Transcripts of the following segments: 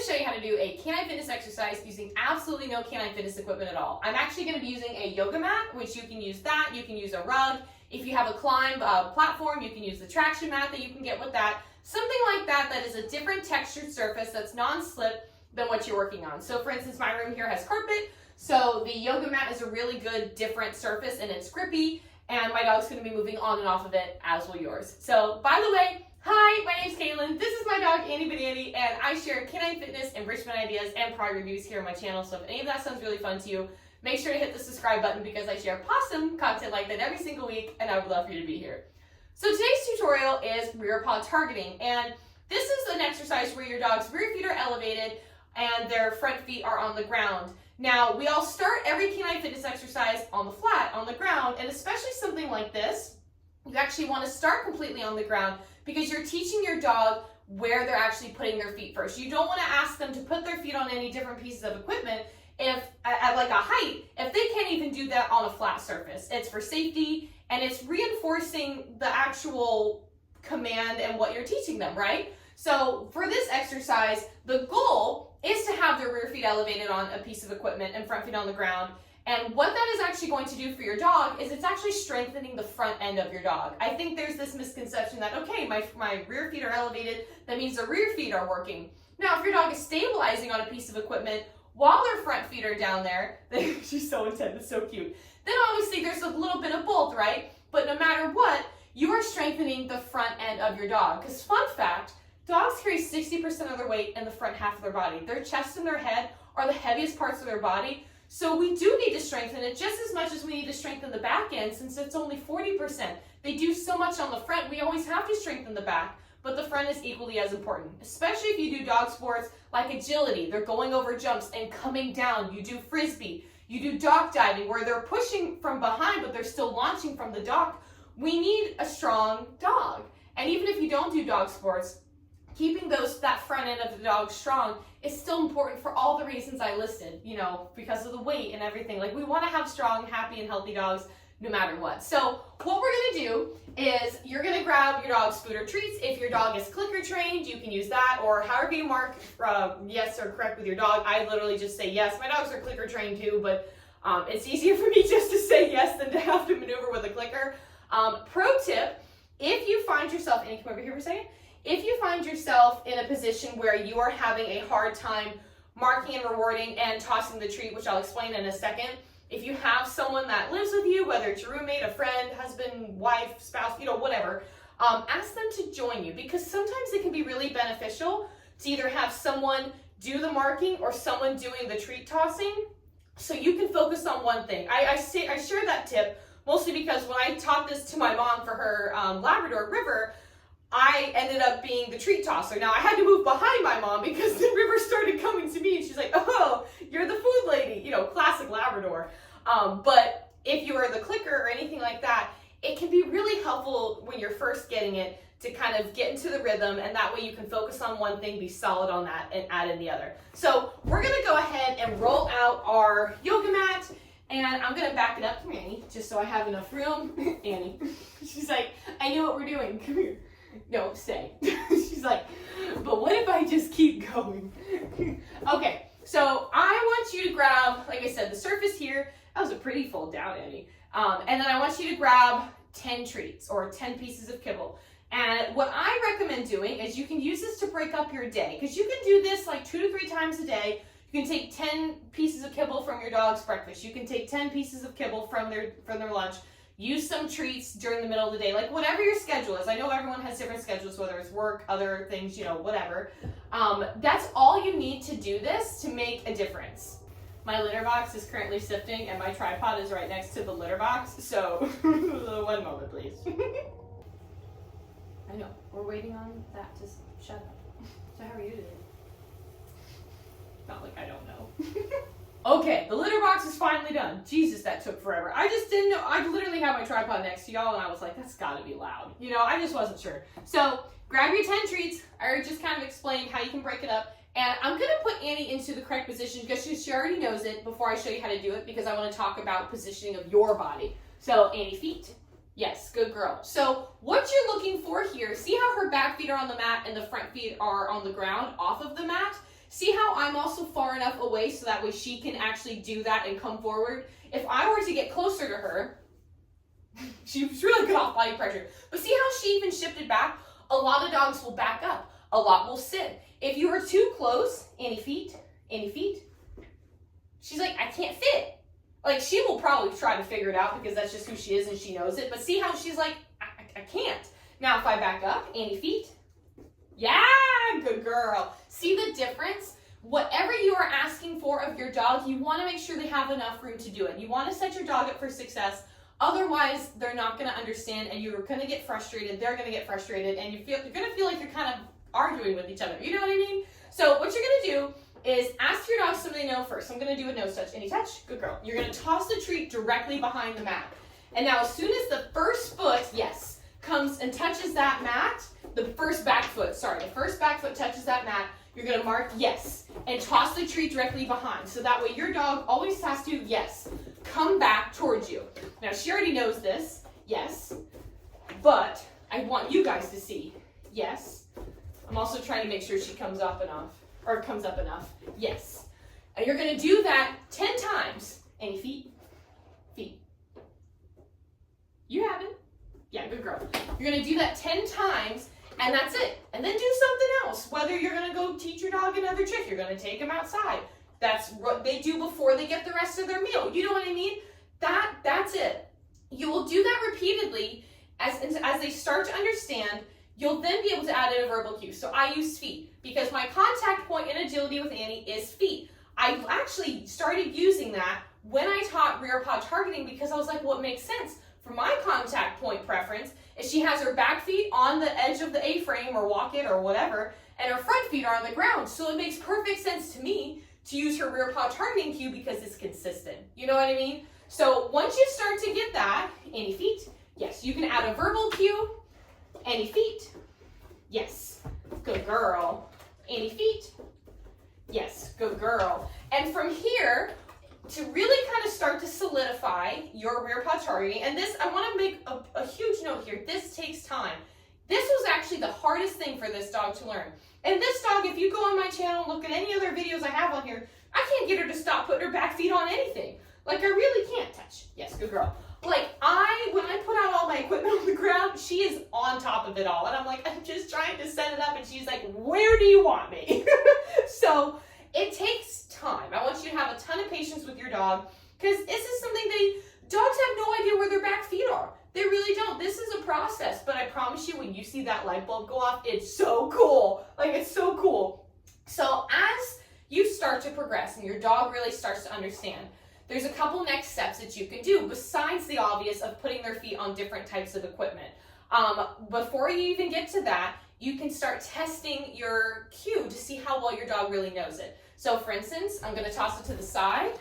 show you how to do a canine fitness exercise using absolutely no canine fitness equipment at all. I'm actually going to be using a yoga mat, which you can use that. You can use a rug. If you have a climb platform, you can use the traction mat that you can get with that. Something like that that is a different textured surface that's non-slip than what you're working on. So for instance, my room here has carpet. So the yoga mat is a really good different surface and it's grippy. And my dog's going to be moving on and off of it, as will yours. So by the way, hi, my name's Caitlin. This is my dog, Annie Banani, and I share canine fitness, enrichment ideas, and product reviews here on my channel. So if any of that sounds really fun to you, make sure to hit the subscribe button because I share awesome content like that every single week, and I would love for you to be here. So today's tutorial is rear paw targeting, and this is an exercise where your dog's rear feet are elevated and their front feet are on the ground. Now, we all start every canine fitness exercise on the flat, on the ground, and especially something like this, you actually want to start completely on the ground because you're teaching your dog where they're actually putting their feet first. You don't want to ask them to put their feet on any different pieces of equipment if at like a height, if they can't even do that on a flat surface. It's for safety and it's reinforcing the actual command and what you're teaching them, right? So for this exercise, the goal is to have their rear feet elevated on a piece of equipment and front feet on the ground. And what that is actually going to do for your dog is it's actually strengthening the front end of your dog. I think there's this misconception that, okay, my rear feet are elevated, that means the rear feet are working. Now, if your dog is stabilizing on a piece of equipment while their front feet are down there, she's so intense, it's so cute, then obviously there's a little bit of both, right? But no matter what, you are strengthening the front end of your dog. Because fun fact, dogs carry 60% of their weight in the front half of their body. Their chest and their head are the heaviest parts of their body. So we do need to strengthen it just as much as we need to strengthen the back end since it's only 40%. They do so much on the front, we always have to strengthen the back, but the front is equally as important, especially if you do dog sports like agility. They're going over jumps and coming down. You do frisbee. You do dock diving where they're pushing from behind, but they're still launching from the dock. We need a strong dog. And even if you don't do dog sports, keeping that front end of the dog strong is still important for all the reasons I listed, you know, because of the weight and everything. Like we want to have strong, happy, and healthy dogs no matter what. So what we're going to do is you're going to grab your dog's food or treats. If your dog is clicker trained, you can use that, or however you mark yes or correct with your dog. I literally just say yes. My dogs are clicker trained too, but it's easier for me just to say yes than to have to maneuver with a clicker. Pro tip, if you find yourself, Annie, come over here for a second. If you find yourself in a position where you are having a hard time marking and rewarding and tossing the treat, which I'll explain in a second, if you have someone that lives with you, whether it's your roommate, a friend, husband, wife, spouse, you know, whatever, ask them to join you because sometimes it can be really beneficial to either have someone do the marking or someone doing the treat tossing so you can focus on one thing. I share that tip mostly because when I taught this to my mom for her Labrador, River, I ended up being the treat tosser. Now, I had to move behind my mom because the River started coming to me and she's like, oh, you're the food lady, you know, classic Labrador. But if you are the clicker or anything like that, it can be really helpful when you're first getting it to kind of get into the rhythm, and that way you can focus on one thing, be solid on that, and add in the other. So we're going to go ahead and roll out our yoga mat, and I'm going to back it up to Annie, just so I have enough room. Annie, she's like, I know what we're doing. Come here. No, stay. She's like, but what if I just keep going? Okay, so I want you to grab, like I said, the surface here. That was a pretty fold down, Annie. And then I want you to grab 10 treats or 10 pieces of kibble. And what I recommend doing is you can use this to break up your day because you can do this like 2 to 3 times a day. You can take 10 pieces of kibble from your dog's breakfast. You can take 10 pieces of kibble from their lunch. Use some treats during the middle of the day, like whatever your schedule is. I know everyone has different schedules, whether it's work, other things, you know, whatever. That's all you need to do this to make a difference. My litter box is currently sifting and my tripod is right next to the litter box. So one moment, please. I know, we're waiting on that to shut up. So how are you today? Not like I don't know. Okay, the litter box is finally done. Jesus, that took forever. I just didn't know. I literally had my tripod next to y'all and I was like, that's gotta be loud. You know, I just wasn't sure. So grab your 10 treats. I already just kind of explained how you can break it up. And I'm gonna put Annie into the correct position because she already knows it before I show you how to do it because I wanna talk about positioning of your body. So Annie, feet. Yes, good girl. So what you're looking for here, see how her back feet are on the mat and the front feet are on the ground off of the mat? See how I'm also far enough away so that way she can actually do that and come forward? If I were to get closer to her, she's really good off body pressure. But see how she even shifted back? A lot of dogs will back up. A lot will sit. If you are too close, any feet, she's like, I can't fit. Like, she will probably try to figure it out because that's just who she is and she knows it. But see how she's like, I can't. Now, if I back up, any feet? Yeah, good girl. See the difference? Whatever you are asking for of your dog, you want to make sure they have enough room to do it. You want to set your dog up for success. Otherwise, they're not going to understand and you're going to get frustrated. They're going to get frustrated and you're going to feel like you're kind of arguing with each other. You know what I mean? So what you're going to do is ask your dog something they know first. I'm going to do a nose touch. Any touch? Good girl. You're going to toss the treat directly behind the mat. And now as soon as the first foot, yes, comes and touches that mat, the first back foot touches that mat, you're going to mark yes and toss the treat directly behind. So that way your dog always has to, yes, come back towards you. Now she already knows this, yes, but I want you guys to see, yes. I'm also trying to make sure she comes up enough, yes. And you're going to do that 10 times. Any feet? Feet. You have it. Yeah, good girl. You're going to do that 10 times, and that's it. And then do something else. Whether you're going to go teach your dog another trick, you're going to take them outside. That's what they do before they get the rest of their meal. You know what I mean? That's it. You will do that repeatedly as they start to understand. You'll then be able to add in a verbal cue. So I use feet because my contact point in agility with Annie is feet. I actually started using that when I taught rear paw targeting because I was like, well, it makes sense. For my contact point preference is she has her back feet on the edge of the A-frame or walk-it or whatever, and her front feet are on the ground. So it makes perfect sense to me to use her rear paw targeting cue because it's consistent. You know what I mean? So once you start to get that, any feet? Yes, you can add a verbal cue. Any feet? Yes. Good girl. Any feet? Yes. Good girl. And from here, to really kind of start to solidify your rear paw targeting, and this, I want to make a huge note here. This takes time. This was actually the hardest thing for this dog to learn. And this dog, if you go on my channel and look at any other videos I have on here, I can't get her to stop putting her back feet on anything. Like, I really can't touch. Yes, good girl. Like, when I put out all my equipment on the ground, she is on top of it all. And I'm like, I'm just trying to set it up. And she's like, where do you want me? So it takes time. I want you to have a ton of patience with your dog because this is something dogs have no idea where their back feet are. They really don't. This is a process. But I promise you, when you see that light bulb go off, it's so cool. Like, it's so cool. So as you start to progress and your dog really starts to understand, there's a couple next steps that you can do besides the obvious of putting their feet on different types of equipment. Before you even get to that, you can start testing your cue to see how well your dog really knows it. So for instance, I'm going to toss it to the side.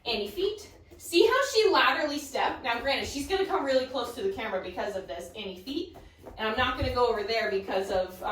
Any feet? See how she laterally stepped? Now granted, she's going to come really close to the camera because of this. Any feet? And I'm not going to go over there because of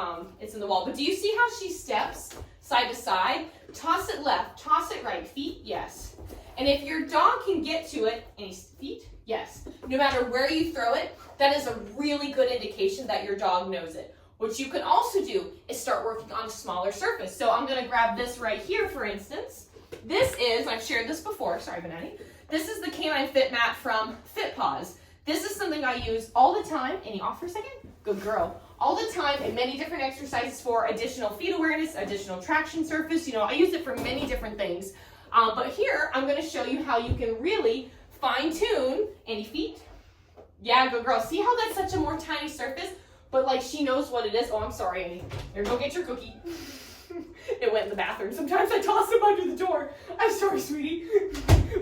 it's in the wall. But do you see how she steps side to side? Toss it left, toss it right. Feet? Yes. And if your dog can get to it, any feet? Yes. No matter where you throw it, that is a really good indication that your dog knows it. What you can also do is start working on a smaller surface. So I'm going to grab this right here, for instance. This is, I've shared this before, sorry, Benetti. This is the Canine Fit Mat from FitPaws. This is something I use all the time. Any off for a second? Good girl. All the time in many different exercises for additional feet awareness, additional traction surface. You know, I use it for many different things. But here, I'm going to show you how you can really fine-tune. Any feet? Yeah, good girl. See how that's such a more tiny surface? But like she knows what it is. Oh, I'm sorry, Annie. Here, go get your cookie. It went in the bathroom. Sometimes I toss them under the door. I'm sorry, sweetie.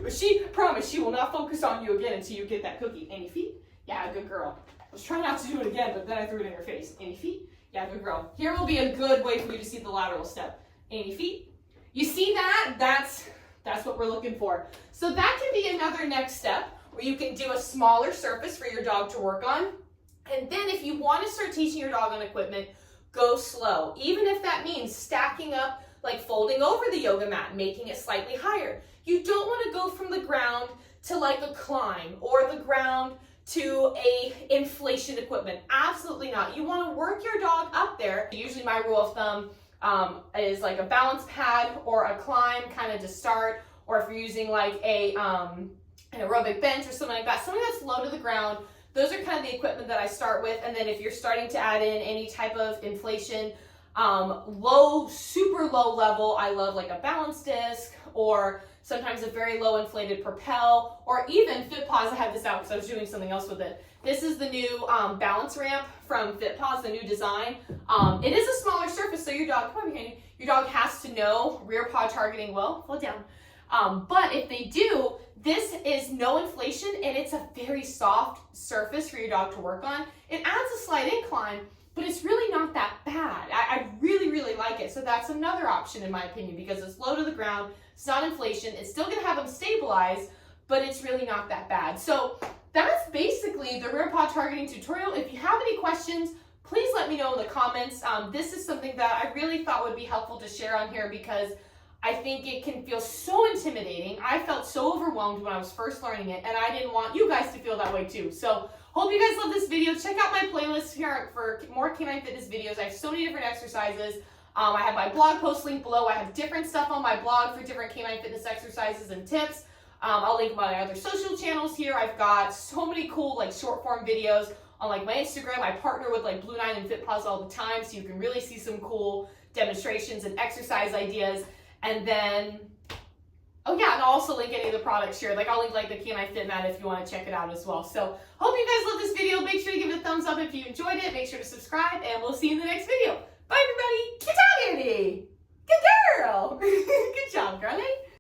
But she promised she will not focus on you again until you get that cookie. Any feet? Yeah, good girl. I was trying not to do it again, but then I threw it in her face. Any feet? Yeah, good girl. Here will be a good way for you to see the lateral step. Any feet? You see that? That's what we're looking for. So that can be another next step where you can do a smaller surface for your dog to work on. And then if you want to start teaching your dog on equipment, go slow. Even if that means stacking up, like folding over the yoga mat, making it slightly higher. You don't want to go from the ground to like a climb or the ground to a inflation equipment. Absolutely not. You want to work your dog up there. Usually my rule of thumb, is like a balance pad or a climb kind of to start, or if you're using like an aerobic bench or something like that, something that's low to the ground. Those are kind of the equipment that I start with. And then if you're starting to add in any type of inflation, super low level, I love like a balance disc, or sometimes a very low inflated propel, or even FitPaws. I had this out because I was doing something else with it. This is the new balance ramp from FitPaws, the new design. It is a smaller surface, so your dog, come on behind you, your dog has to know rear paw targeting well, fall down. But if they do, this is no inflation, and it's a very soft surface for your dog to work on. It adds a slight incline, but it's really not that bad. I really, really like it. So that's another option in my opinion, because it's low to the ground, it's not inflation, it's still gonna have them stabilize, but it's really not that bad. So that's basically the rear paw targeting tutorial. If you have any questions, please let me know in the comments. This is something that I really thought would be helpful to share on here, because I think it can feel so intimidating. I felt so overwhelmed when I was first learning it, and I didn't want you guys to feel that way too. So hope you guys love this video. Check out my playlist here for more canine fitness videos. I have so many different exercises. I have my blog post link below. I have different stuff on my blog for different canine fitness exercises and tips. I'll link my other social channels here. I've got so many cool like short form videos on like my Instagram. I partner with like Blue Nine and FitPaws all the time, so you can really see some cool demonstrations and exercise ideas. And then, oh yeah, and I'll also link any of the products here. Like I'll link like the Canine Fit Mat if you want to check it out as well. So hope you guys love this video. Make sure to give it a thumbs up if you enjoyed it. Make sure to subscribe, and we'll see you in the next video. Bye everybody. Good job, Andy. Good girl. Good job, girlie.